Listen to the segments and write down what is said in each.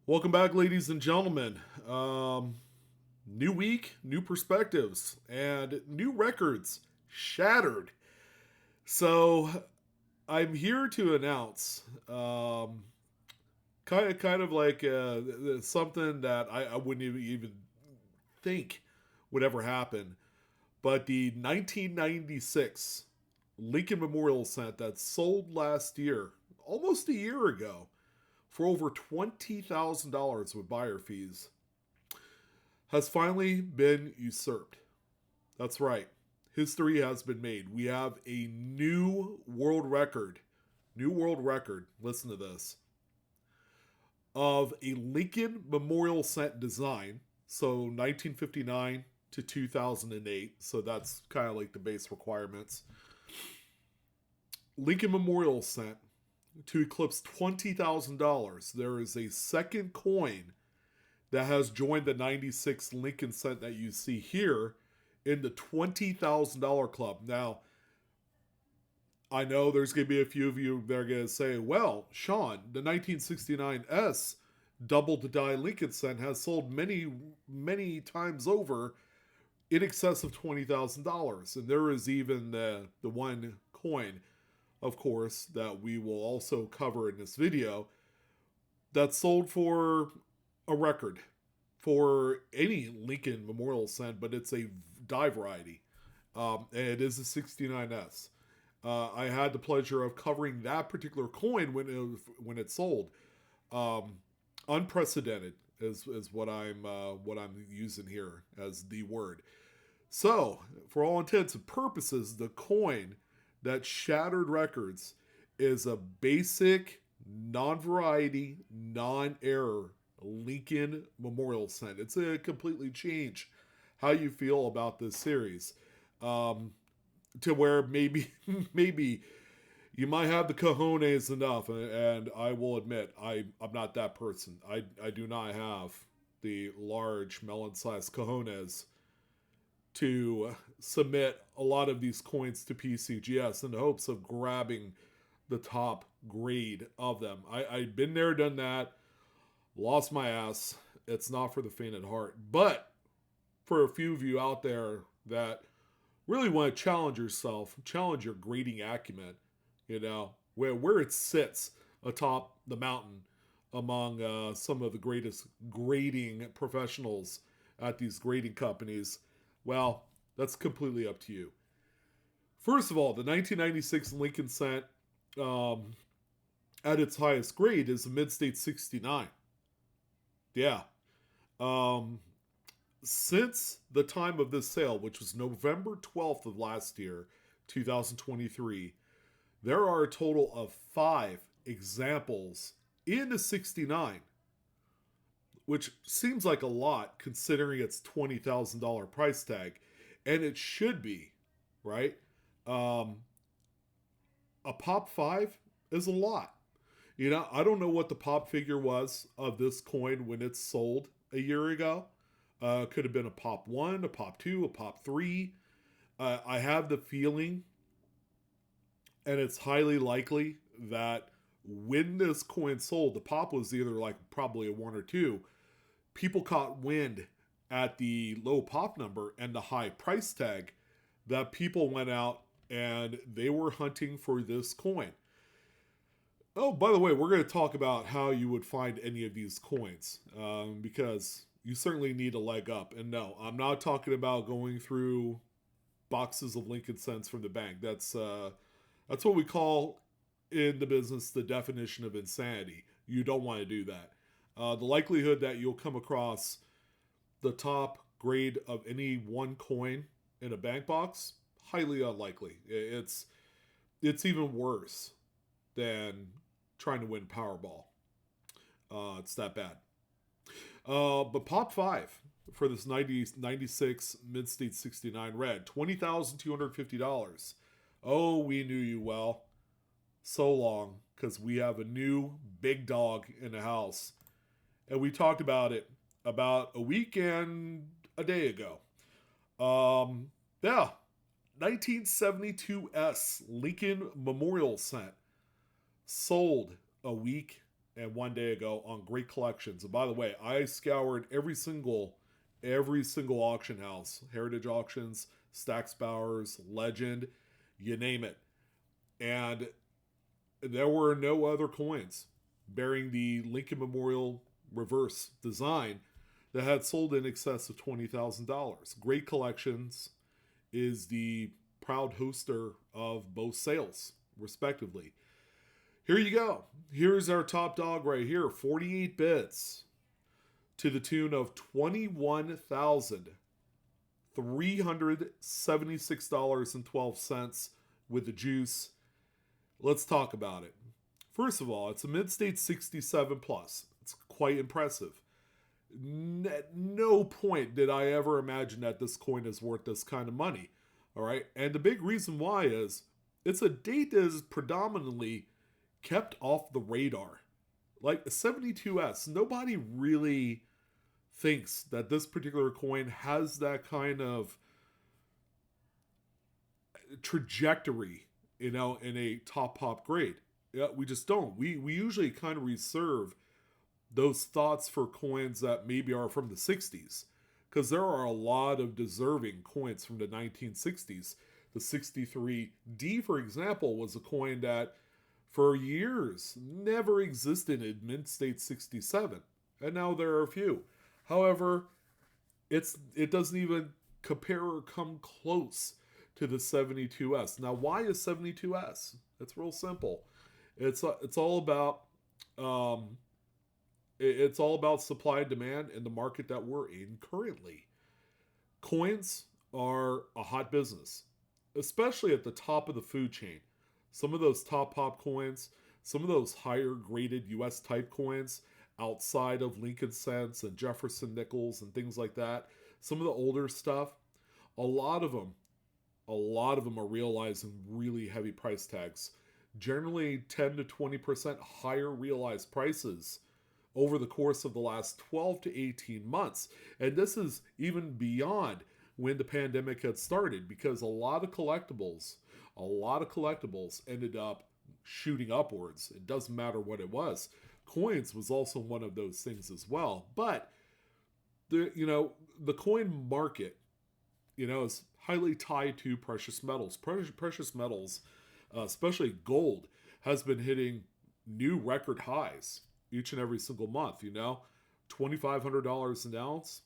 Welcome back, ladies and gentlemen. New week, new perspectives, and new records shattered. So I'm here to announce kind of like something that I wouldn't even think would ever happen. But the 1996 Lincoln Memorial Cent that sold last year, almost a year ago, for over $20,000 with buyer fees, has finally been usurped. That's right. History has been made. We have a new world record. New world record. Listen to this. Of a Lincoln Memorial Cent design. So 1959 to 2008. So that's kind of like the base requirements. Lincoln Memorial Cent to eclipse $20,000. There is a second coin that has joined the 96 Lincoln Cent that you see here in the $20,000 club. Now, I know there's going to be a few of you that are going to say, well, Sean, the 1969 S double to die Lincoln Cent has sold many times over in excess of $20,000. And there is even the one coin, of course, that we will also cover in this video that sold for a record for any Lincoln Memorial Cent, but it's a die variety. And it is a 69S. I had the pleasure of covering that particular coin when it sold. Um, Unprecedented is what I'm using here as the word. So, for all intents and purposes, the coin that shattered records is a basic, non-variety, non-error Lincoln Memorial Cent. It's a completely change how you feel about this series. Um, to where maybe maybe you might have the cojones enough, and I will admit I'm not that person. I do not have the large melon-sized cojones to submit a lot of these coins to PCGS in the hopes of grabbing the top grade of them. I've been there, done that, lost my ass. It's not for the faint at heart. But for a few of you out there that really want to challenge yourself, challenge your grading acumen, where it sits atop the mountain among some of the greatest grading professionals at these grading companies, well, that's completely up to you. First of all, the 1996 Lincoln Cent um, at its highest grade is a mid-state 69. Yeah. Um, since the time of this sale, which was November 12th of last year, 2023, there are a total of 5 examples in the 69, which seems like a lot considering its $20,000 price tag. And it should be, right? Um, a pop 5 is a lot. I don't know what the pop figure was of this coin when it sold a year ago. Could have been a pop 1, a pop 2, a pop 3. I have the feeling, and it's highly likely, that when this coin sold, the pop was either like probably a 1 or 2. People caught wind at the low pop number and the high price tag that people went out and they were hunting for this coin. Oh, by the way, we're going to talk about how you would find any of these coins, because you certainly need a leg up. And no, I'm not talking about going through boxes of Lincoln Cents from the bank. That's what we call in the business the definition of insanity. You don't want to do that. The likelihood that you'll come across the top grade of any one coin in a bank box, highly unlikely. It's even worse than trying to win Powerball. It's that bad. But Pop 5 for this 96 Mid-State 69 red, $20,250. Oh, we knew you well. So long, because we have a new big dog in the house. And we talked about it about a week and a day ago. Yeah, 1972 S Lincoln Memorial Cent sold a week and one day ago on great collections. And by the way, I scoured every single auction house, Heritage Auctions, Stack's Bowers, Legend, you name it. And there were no other coins bearing the Lincoln Memorial reverse design that had sold in excess of $20,000. Great Collections is the proud hoster of both sales, respectively. Here you go. Here's our top dog right here, 48 bits to the tune of $21,376.12 with the juice. Let's talk about it. First of all, it's a mid-state 67 plus. It's quite impressive. At no point did I ever imagine that this coin is worth this kind of money. All right. And the big reason why is it's a date that is predominantly kept off the radar. Like a 72S, nobody really thinks that this particular coin has that kind of trajectory, in a top pop grade. Yeah, we just don't. We usually kind of reserve those thoughts for coins that maybe are from the 60s, because there are a lot of deserving coins from the 1960s. The 63D, for example, was a coin that for years never existed in mint state 67, and now there are a few. However, it doesn't even compare or come close to the 72S. Now, why is 72S? It's real simple. It's all about supply and demand in the market that we're in currently. Coins are a hot business, especially at the top of the food chain. Some of those top pop coins, some of those higher graded US type coins outside of Lincoln cents and Jefferson nickels and things like that, some of the older stuff, a lot of them are realizing really heavy price tags. Generally 10 to 20% higher realized prices over the course of the last 12 to 18 months. And this is even beyond when the pandemic had started, because a lot of collectibles ended up shooting upwards. It doesn't matter what it was. Coins was also one of those things as well. But the coin market, is highly tied to precious metals. Precious metals, especially gold, has been hitting new record highs each and every single month. $2,500 an ounce.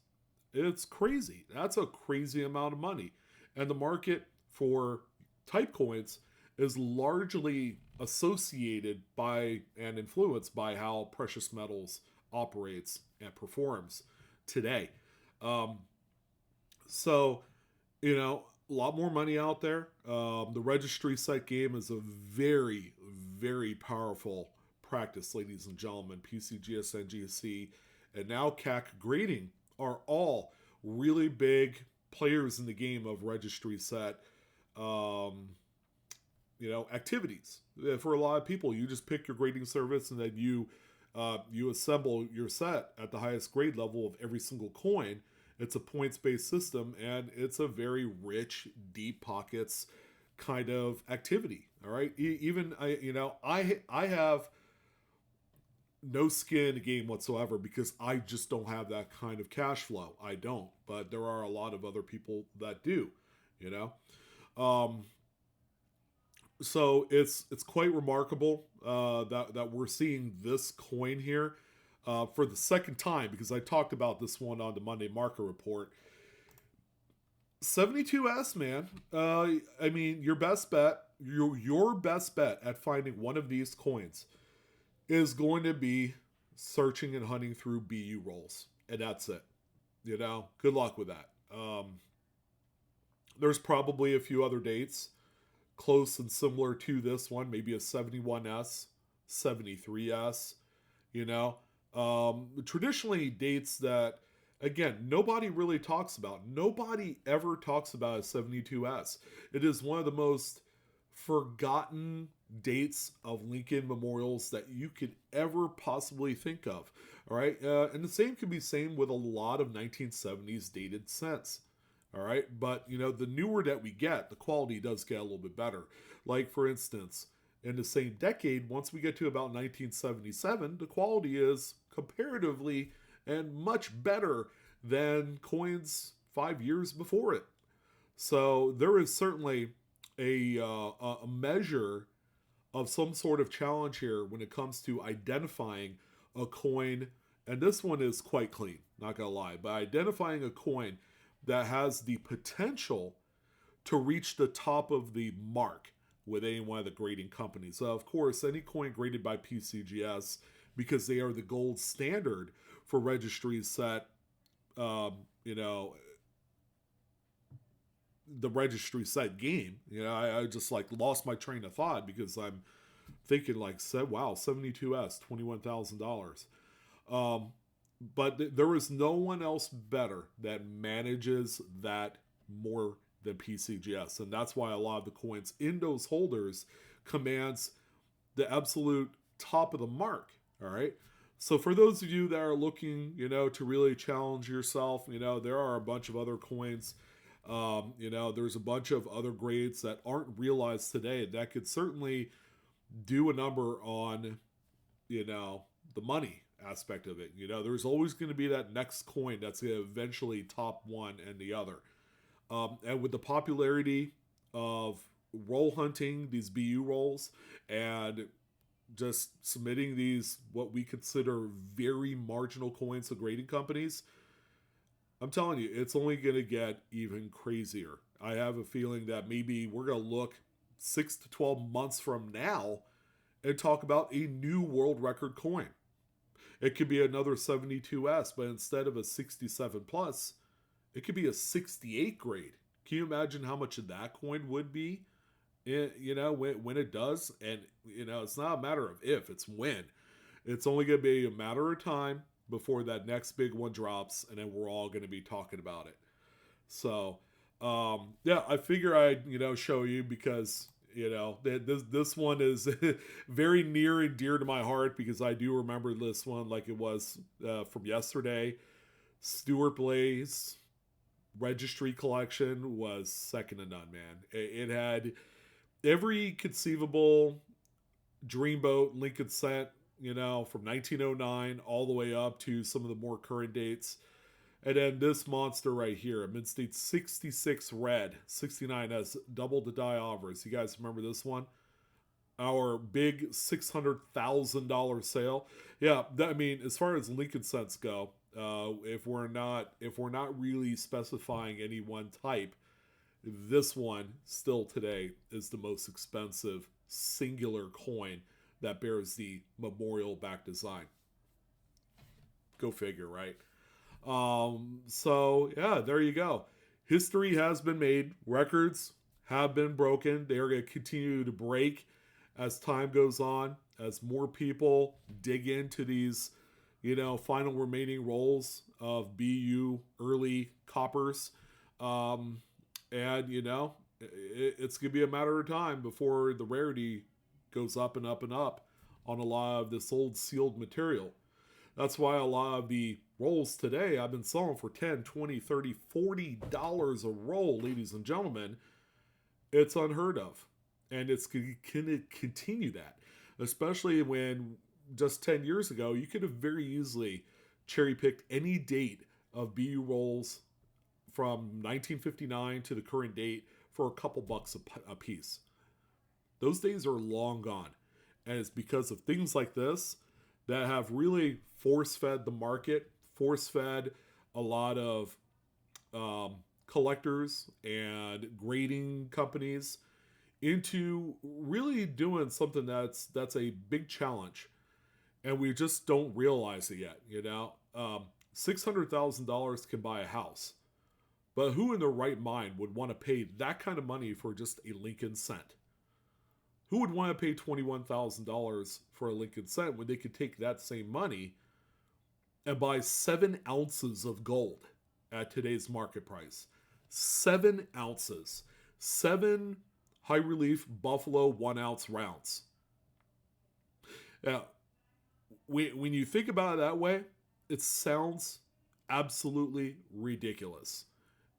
It's crazy. That's a crazy amount of money. And the market for type coins is largely associated by and influenced by how precious metals operates and performs today. So, a lot more money out there. The registry set game is a very, very powerful practice, ladies and gentlemen. PCGS, NGC, and now CAC grading are all really big players in the game of registry set activities. For a lot of people, you just pick your grading service and then you assemble your set at the highest grade level of every single coin. It's a points-based system, and it's a very rich, deep pockets kind of activity. All right, even I have no skin in the game whatsoever because I just don't have that kind of cash flow. I don't, but there are a lot of other people that do. So it's quite remarkable that we're seeing this coin here for the second time, because I talked about this one on the Monday Market Report. 72S, man. Your best bet, your best bet at finding one of these coins is going to be searching and hunting through BU rolls, and that's it. Good luck with that. There's probably a few other dates close and similar to this one, maybe a 71S, 73S, traditionally dates that, again, nobody really talks about. Nobody ever talks about a 72S. It is one of the most forgotten dates of Lincoln memorials that you could ever possibly think of. All right. And the same can be same with a lot of 1970s dated cents. All right. But, the newer that we get, the quality does get a little bit better. Like, for instance, in the same decade, once we get to about 1977, the quality is comparatively and much better than coins 5 years before it. So there is certainly a measure of some sort of challenge here when it comes to identifying a coin. And this one is quite clean, not gonna lie, but identifying a coin that has the potential to reach the top of the mark with any one of the grading companies. So of course, any coin graded by PCGS, because they are the gold standard for registries set, you know, the registry set game. You know, I just like lost my train of thought because I'm thinking like, said, wow, 72S, $21,000. But there is no one else better that manages that more than PCGS. And that's why a lot of the coins in those holders commands the absolute top of the mark. All right. So for those of you that are looking, to really challenge yourself, there are a bunch of other coins. There's a bunch of other grades that aren't realized today that could certainly do a number on, the money aspect of it. There's always going to be that next coin that's going to eventually top one and the other. And with the popularity of roll hunting, these BU rolls, and just submitting these, what we consider very marginal coins to grading companies, I'm telling you, it's only going to get even crazier. I have a feeling that maybe we're going to look 6 to 12 months from now and talk about a new world record coin. It could be another 72S, but instead of a 67 plus, it could be a 68 grade. Can you imagine how much of that coin would be, when it does? And, it's not a matter of if, it's when. It's only going to be a matter of time before that next big one drops, and then we're all going to be talking about it. So, I figure I'd, show you because, this one is very near and dear to my heart because I do remember this one like it was from yesterday. Stuart Blaze registry collection was second to none, man. It had every conceivable Dreamboat Lincoln Cent, from 1909 all the way up to some of the more current dates. And then this monster right here, a Mid-State 66 red, 69 as double the die offers. You guys remember this one? Our big $600,000 sale. Yeah, as far as Lincoln Cents go, if we're not really specifying any one type, this one still today is the most expensive singular coin that bears the memorial back design. Go figure, right? There you go. History has been made. Records have been broken. They are going to continue to break as time goes on, as more people dig into these, final remaining rolls of BU early coppers. It's going to be a matter of time before the rarity goes up and up and up on a lot of this old sealed material. That's why a lot of the rolls today I've been selling for $10, $20, $30, $40 a roll, ladies and gentlemen. It's unheard of. And it's going to continue that. Especially when just 10 years ago, you could have very easily cherry-picked any date of BU rolls from 1959 to the current date for a couple bucks a piece. Those days are long gone. And it's because of things like this that have really force-fed the market, force-fed a lot of collectors and grading companies into really doing something that's a big challenge. And we just don't realize it yet, $600,000 can buy a house. But who in their right mind would want to pay that kind of money for just a Lincoln Cent? Who would want to pay $21,000 for a Lincoln Cent when they could take that same money and buy 7 ounces of gold at today's market price? 7 ounces. 7 high relief Buffalo 1 ounce rounds. Now, when you think about it that way, it sounds absolutely ridiculous.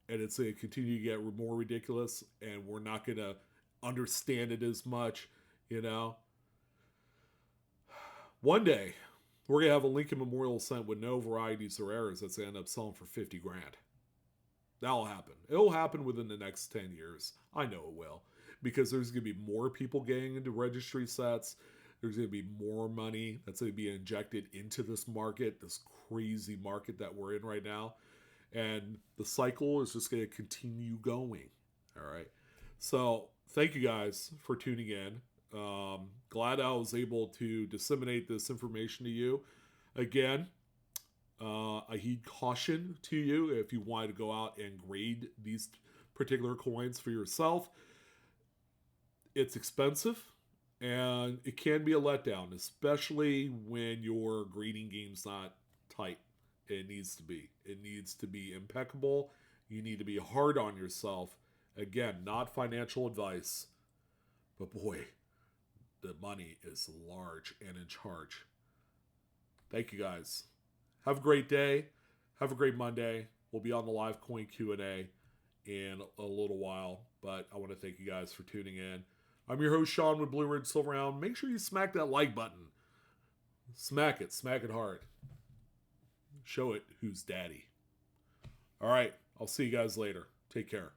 And it's going to continue to get more ridiculous, and we're not going to understand it as much You know, one day we're gonna have a Lincoln Memorial cent with no varieties or errors that's gonna end up selling for 50 grand. That'll happen. It'll happen within the next 10 years. I know it will. Because there's going to be more people getting into registry sets. There's going to be more money that's going to be injected into this market, this crazy market that we're in right now. And the cycle is just going to continue going. All right. So thank you guys for tuning in. Glad I was able to disseminate this information to you. Again, I heed caution to you if you want to go out and grade these particular coins for yourself. It's expensive and it can be a letdown, especially when your grading game's not tight. It needs to be. It needs to be impeccable. You need to be hard on yourself. Again, not financial advice, but boy, the money is large and in charge. Thank you guys. Have a great day. Have a great Monday. We'll be on the live coin Q&A in a little while, but I want to thank you guys for tuning in. I'm your host, Sean, with Blue Ridge Silverhound. Make sure you smack that like button. Smack it hard. Show it who's daddy. All right, I'll see you guys later. Take care.